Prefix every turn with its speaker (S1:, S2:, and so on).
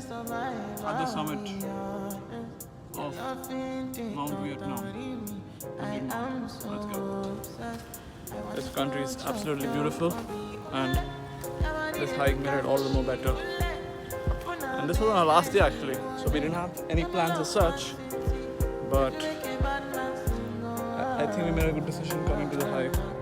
S1: at the summit of Mount Vietnam. Indian Mountains. Let's go. This country is absolutely beautiful, and this hike made it all the more better. And this was on our last day actually, so we didn't have any plans as such, but I think we made a good decision coming to the hike.